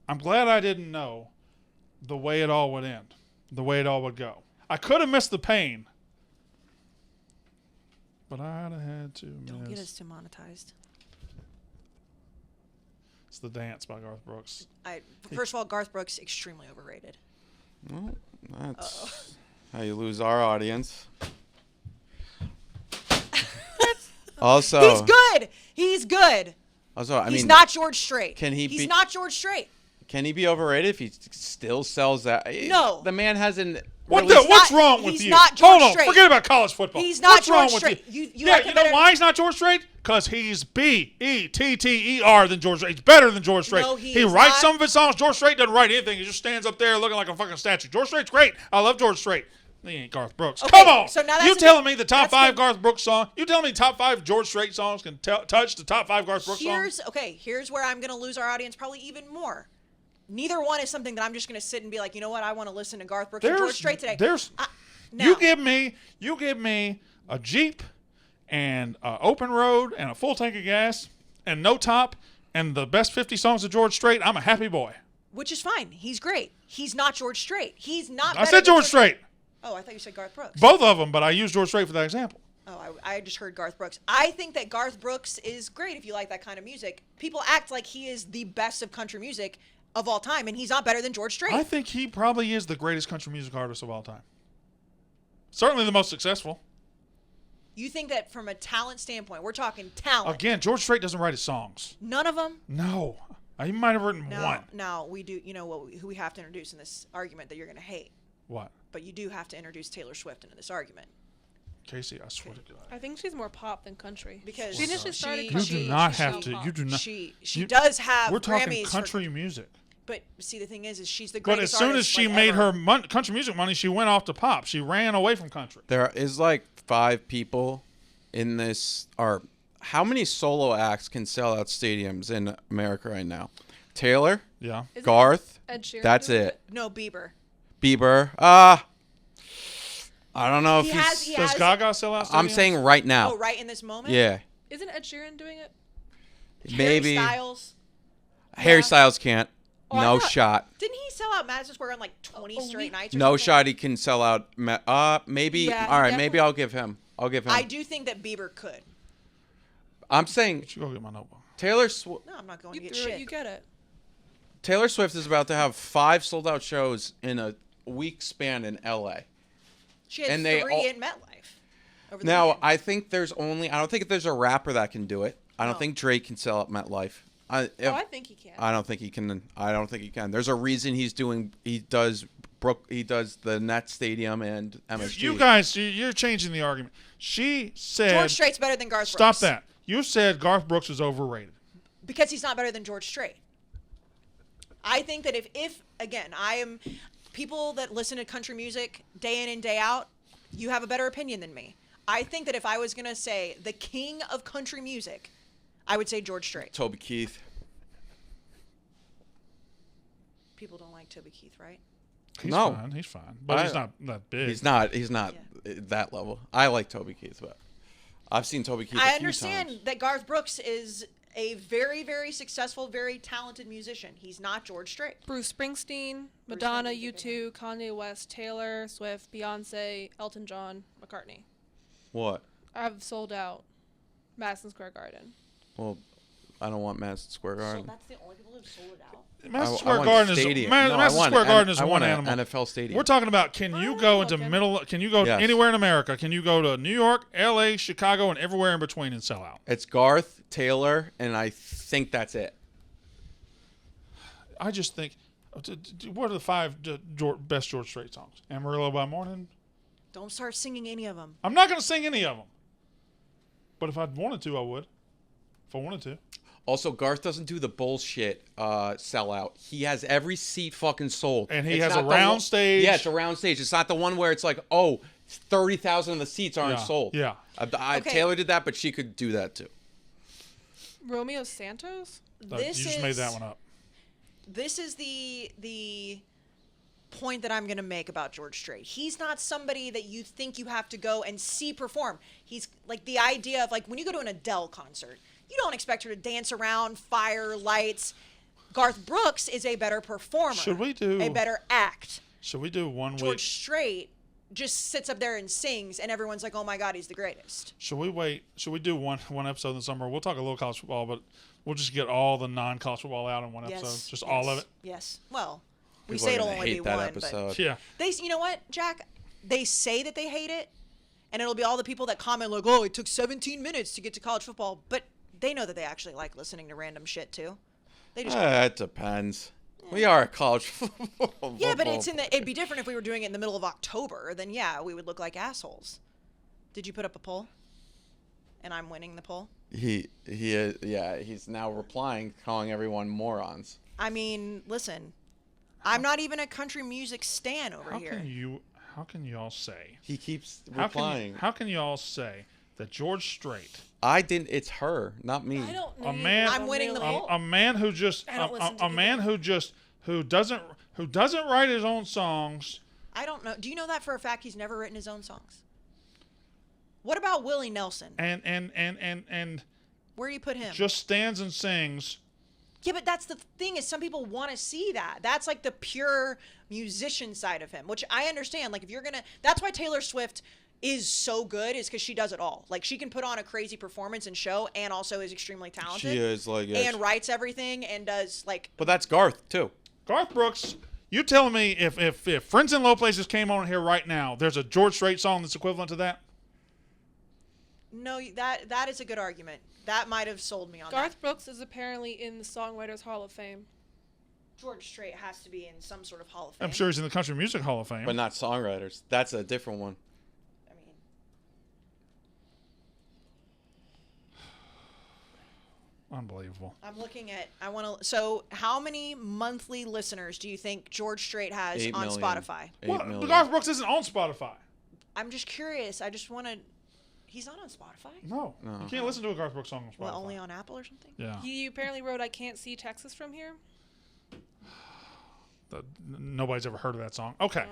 I'm glad I didn't know the way it all would end, the way it all would go. I could have missed the pain, but I'd have had to Don't get us demonetized. It's The Dance by Garth Brooks. First of all, Garth Brooks, extremely overrated. Well, that's how you lose our audience. Also, He's good. Also, he's not George Strait. He's not George Strait. Can he be overrated if he still sells that? No. The man hasn't. What's wrong with you? He's not George Hold on. Strait. Forget about college football. He's not What's George wrong Strait. with you? You know why he's not George Strait? Because he's Better than George Strait. He's better than George Strait. No, he writes some of his songs. George Strait doesn't write anything. He just stands up there looking like a fucking statue. George Strait's great. I love George Strait. He ain't Garth Brooks. Okay, Come on. so now You telling me the top 5 Garth Brooks songs? You telling me top 5 George Strait songs can touch the top 5 Garth Brooks songs? Here's where I'm going to lose our audience probably even more. Neither one is something that I'm just going to sit and be like, you know what, I want to listen to Garth Brooks and George Strait today. You give me a Jeep and an open road and a full tank of gas and no top and the best 50 songs of George Strait, I'm a happy boy. Which is fine. He's great. He's not George Strait. He's not. I said George Strait. Oh, I thought you said Garth Brooks. Both of them, but I used George Strait for that example. Oh, I just heard Garth Brooks. I think that Garth Brooks is great if you like that kind of music. People act like he is the best of country music of all time, and he's not better than George Strait. I think he probably is the greatest country music artist of all time. Certainly the most successful. You think that from a talent standpoint, we're talking talent. Again, George Strait doesn't write his songs. None of them? No. He might have written one. No, we do. You know who we have to introduce in this argument that you're going to hate. What? But you do have to introduce Taylor Swift into this argument. Casey, I swear to God. I think she's more pop than country. Because she initially started You country. do not have to. You do not. She does have. We're talking Grammys country music. But see, the thing is she's the But greatest as soon as artist, she made her country music money, she went off to pop. She ran away from country. There is like 5 people in this. How many solo acts can sell out stadiums in America right now? Taylor. Yeah. Garth. Ed Sheeran. That's it. No, Bieber. I don't know if he's. Does Gaga sell out stadiums? I'm saying right now. Oh, right in this moment? Yeah. Isn't Ed Sheeran doing it? Maybe. Harry Styles can't. Oh, No shot. Didn't he sell out Madison Square on like 20 straight nights? Or No something? shot. He can sell out. Maybe. Yeah, all right. definitely. Maybe I'll give him. I do think that Bieber could. I'm saying. You go get my notebook. Taylor Swift. No, I'm not going You to get threw shit. it, you get it. Taylor Swift is about to have 5 sold-out shows in a week span in L.A. She had and 3 in MetLife. Now, I think I don't think there's a rapper that can do it. I don't think Drake can sell out MetLife. I think he can. I don't think he can. I don't think he can. There's a reason he does the Nets Stadium and MSG. You guys, you're changing the argument. She said George Strait's better than Garth Stop Brooks. that. You said Garth Brooks is overrated. Because he's not better than George Strait. I think that if again, people that listen to country music day in and day out, you have a better opinion than me. I think that if I was going to say the king of country music, I would say George Strait. Toby Keith. People don't like Toby Keith, right? He's fine. But he's not that big. He's not that level. I like Toby Keith, but I've seen Toby Keith a few understand times. that Garth Brooks is a very, very successful, very talented musician. He's not George Strait. Bruce Springsteen, Madonna, U2, Kanye West, Taylor Swift, Beyonce, Elton John, McCartney. What? I've sold out Madison Square Garden. Well, I don't want Madison Square Garden. So that's the only people who've sold it out. Madison Square Garden is one animal. NFL stadium. We're talking about can you go anywhere in America? Can you go to New York, LA, Chicago, and everywhere in between and sell out? It's Garth, Taylor, and I think that's it. I just think, what are the 5 best George Strait songs? Amarillo by Morning? Don't start singing any of them. I'm not going to sing any of them. But if I wanted to, I would. If I wanted to. Also, Garth doesn't do the bullshit sellout. He has every seat fucking sold. And he has a round stage. Yeah, it's a round stage. It's not the one where it's like, 30,000 of the seats aren't sold. Yeah. Taylor did that, but she could do that too. Romeo Santos? You just made that one up. This is the point that I'm going to make about George Strait. He's not somebody that you think you have to go and see perform. He's like the idea of like when you go to an Adele concert, you don't expect her to dance around, fire, lights. Garth Brooks is a better performer. Should we do a better act? Should we do one George week? Strait just sits up there and sings, and everyone's like, "Oh my God, he's the greatest." Should we wait? Should we do one episode in the summer? We'll talk a little college football, but we'll just get all the non-college football out in one episode. Just all of it. Yes. Well, we People say are it'll gonna only hate be that one, episode. Yeah. but you know what, Jack? They say that they hate it, and it'll be all the people that comment like, "Oh, it took 17 minutes to get to college football," but they know that they actually like listening to random shit too. They just It depends. We are a college football. yeah, but it'd be different if we were doing it in the middle of October. Then yeah, we would look like assholes. Did you put up a poll? And I'm winning the poll. He's now replying, calling everyone morons. I mean, listen, I'm not even a country music stan over How here. How can y'all say? He keeps How replying. how can y'all say that George Strait, I didn't. It's her, not me. I don't know. A man- I'm winning the poll. a man who just I don't listen to a man who doesn't write his own songs? I don't know. Do you know that for a fact? He's never written his own songs. What about Willie Nelson? And Where do you put him? just stands and sings. Yeah, but that's the thing is some people want to see that. That's like the pure musician side of him, which I understand. Like if you're gonna, that's why Taylor Swift is so good, is because she does it all. Like she can put on a crazy performance and show, and also is extremely talented. She is like, and writes everything and does like. but that's Garth too. Garth Brooks, you telling me if Friends in Low Places came on here right now, there's a George Strait song that's equivalent to that? No, that is a good argument. That might have sold me on that. Garth Brooks is apparently in the Songwriters Hall of Fame. George Strait has to be in some sort of Hall of Fame. I'm sure he's in the Country Music Hall of Fame. But not songwriters. That's a different one. I mean, Unbelievable. I'm looking at. I want to. So, how many monthly listeners do you think George Strait has 8 on million. Spotify? 8 Well, million. Garth Brooks isn't on Spotify. I'm just curious. I just want to. He's not on Spotify. No. You can't listen to a Garth Brooks song on Spotify. Well, only on Apple or something. Yeah. He apparently wrote "I Can't See Texas from Here." Nobody's ever heard of that song. Okay.